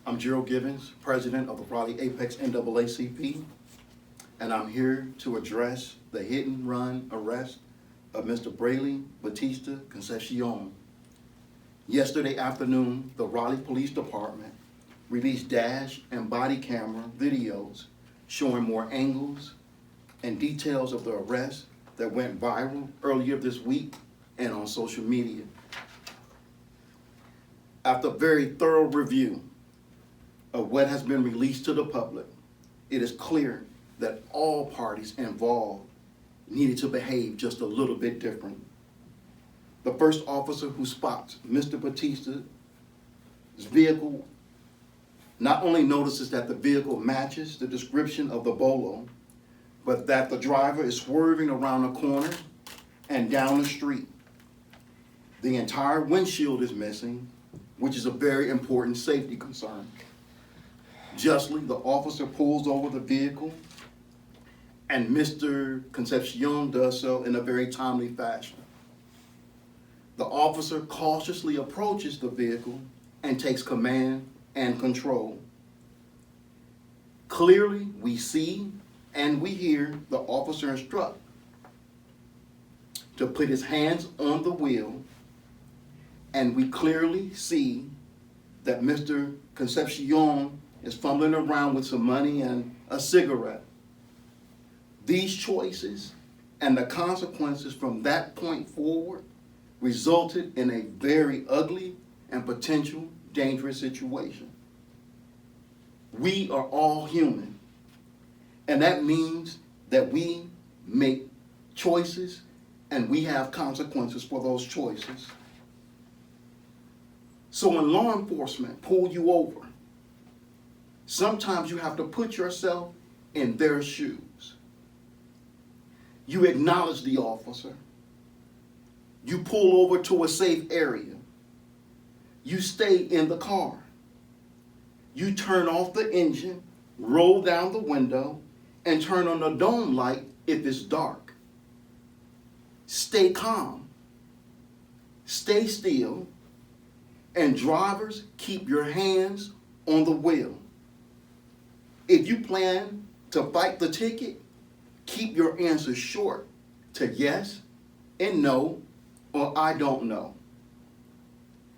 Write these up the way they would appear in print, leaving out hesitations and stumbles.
I'm Gerald Givens, president of the Raleigh-Apex NAACP, and I'm here to address the hit-and-run arrest of Mr. Braily Batista-Concepcion. Yesterday afternoon, the Raleigh Police Department released dash and body camera videos showing more angles and details of the arrest that went viral earlier this week and on social media. After a very thorough review of what has been released to the public, it is clear that all parties involved needed to behave just a little bit different. The first officer who spots Mr. Batista's vehicle not only notices that the vehicle matches the description of the Bolo, but that the driver is swerving around a corner and down the street. The entire windshield is missing, which is a very important safety concern. Justly, the officer pulls over the vehicle, and Mr. Concepcion does so in a very timely fashion. The officer cautiously approaches the vehicle and takes command and control. Clearly, we see and we hear the officer instruct to put his hands on the wheel, and we clearly see that Mr. Concepcion is fumbling around with some money and a cigarette. These choices and the consequences from that point forward resulted in a very ugly and potential dangerous situation. We are all human, and that means that we make choices and we have consequences for those choices. So when law enforcement pull you over, sometimes you have to put yourself in their shoes. You acknowledge the officer. You pull over to a safe area. You stay in the car. You turn off the engine, roll down the window, and turn on the dome light if it's dark. Stay calm. Stay still. And drivers, keep your hands on the wheel. If you plan to fight the ticket, keep your answers short to yes and no, or I don't know.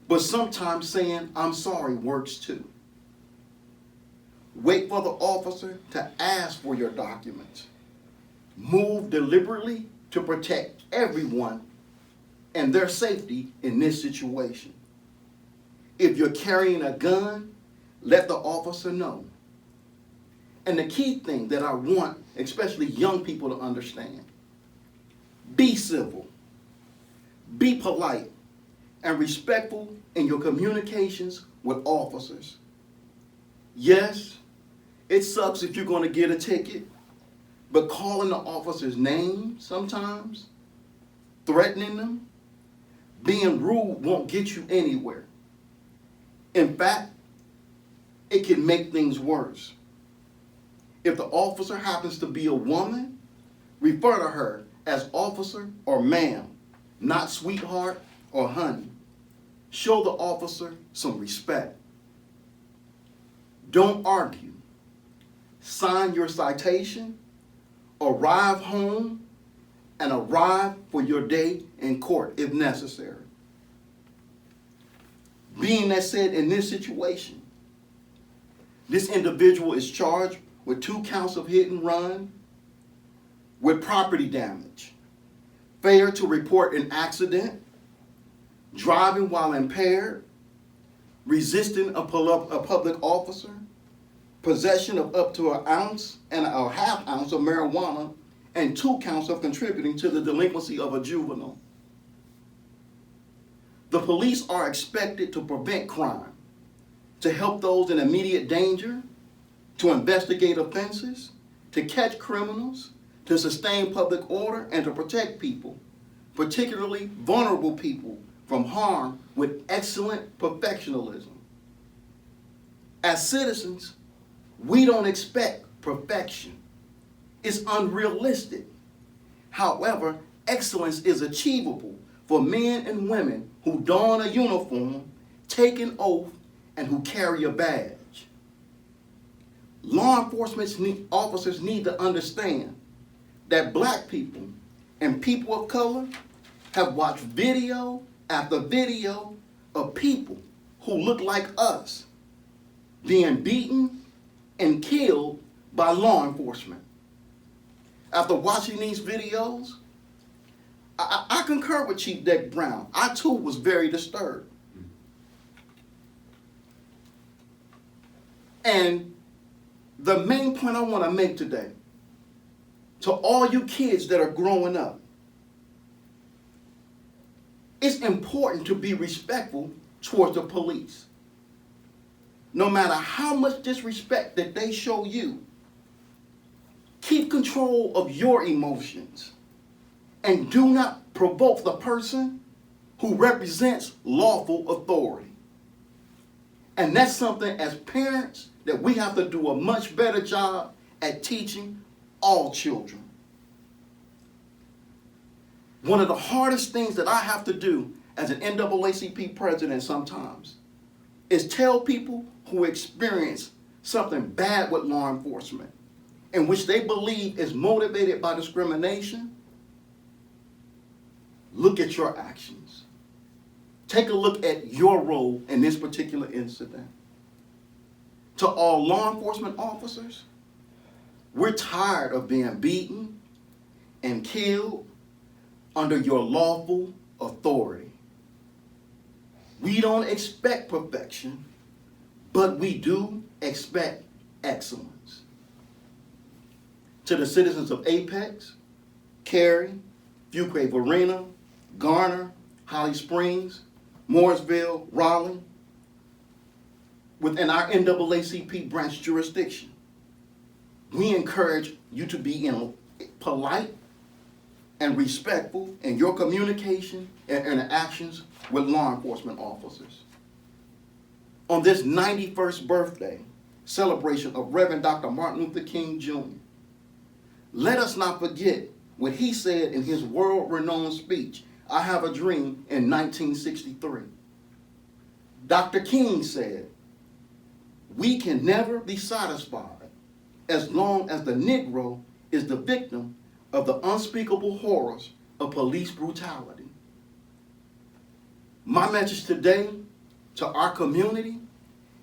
But sometimes saying I'm sorry works too. Wait for the officer to ask for your documents. Move deliberately to protect everyone and their safety in this situation. If you're carrying a gun, let the officer know. And the key thing that I want, especially young people to understand, be civil, be polite, and respectful in your communications with officers. Yes, it sucks if you're going to get a ticket, but calling the officer's name sometimes, threatening them, being rude won't get you anywhere. In fact, it can make things worse. If the officer happens to be a woman, refer to her as officer or ma'am, not sweetheart or honey. Show the officer some respect. Don't argue. Sign your citation, arrive home, and arrive for your day in court if necessary. Being that said, in this situation, this individual is charged with 2 counts of hit and run, with property damage, failure to report an accident, driving while impaired, resisting a public officer, possession of up to an ounce and a half ounce of marijuana, and 2 counts of contributing to the delinquency of a juvenile. The police are expected to prevent crime, to help those in immediate danger, to investigate offenses, to catch criminals, to sustain public order, and to protect people, particularly vulnerable people, from harm with excellent professionalism. As citizens, we don't expect perfection. It's unrealistic. However, excellence is achievable for men and women who don a uniform, take an oath, and who carry a badge. law enforcement officers need to understand that black people and people of color have watched video after video of people who look like us being beaten and killed by law enforcement. After watching these videos, I concur with Chief Dick Brown. I too was very disturbed. And the main point I want to make today, to all you kids that are growing up, it's important to be respectful towards the police. No matter how much disrespect that they show you, keep control of your emotions and do not provoke the person who represents lawful authority. And that's something as parents that we have to do a much better job at teaching all children. One of the hardest things that I have to do as an NAACP president sometimes is tell people who experience something bad with law enforcement, in which they believe is motivated by discrimination, look at your actions. Take a look at your role in this particular incident. To all law enforcement officers, we're tired of being beaten and killed under your lawful authority. We don't expect perfection, but we do expect excellence. To the citizens of Apex, Cary, Fuquay Varina, Garner, Holly Springs, Mooresville, Raleigh, within our NAACP branch jurisdiction, we encourage you to be polite and respectful in your communication and interactions with law enforcement officers. On this 91st birthday celebration of Reverend Dr. Martin Luther King Jr., let us not forget what he said in his world-renowned speech, I Have a Dream, in 1963. Dr. King said, "We can never be satisfied as long as the Negro is the victim of the unspeakable horrors of police brutality." My message today to our community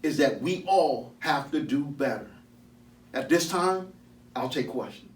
is that we all have to do better. At this time, I'll take questions.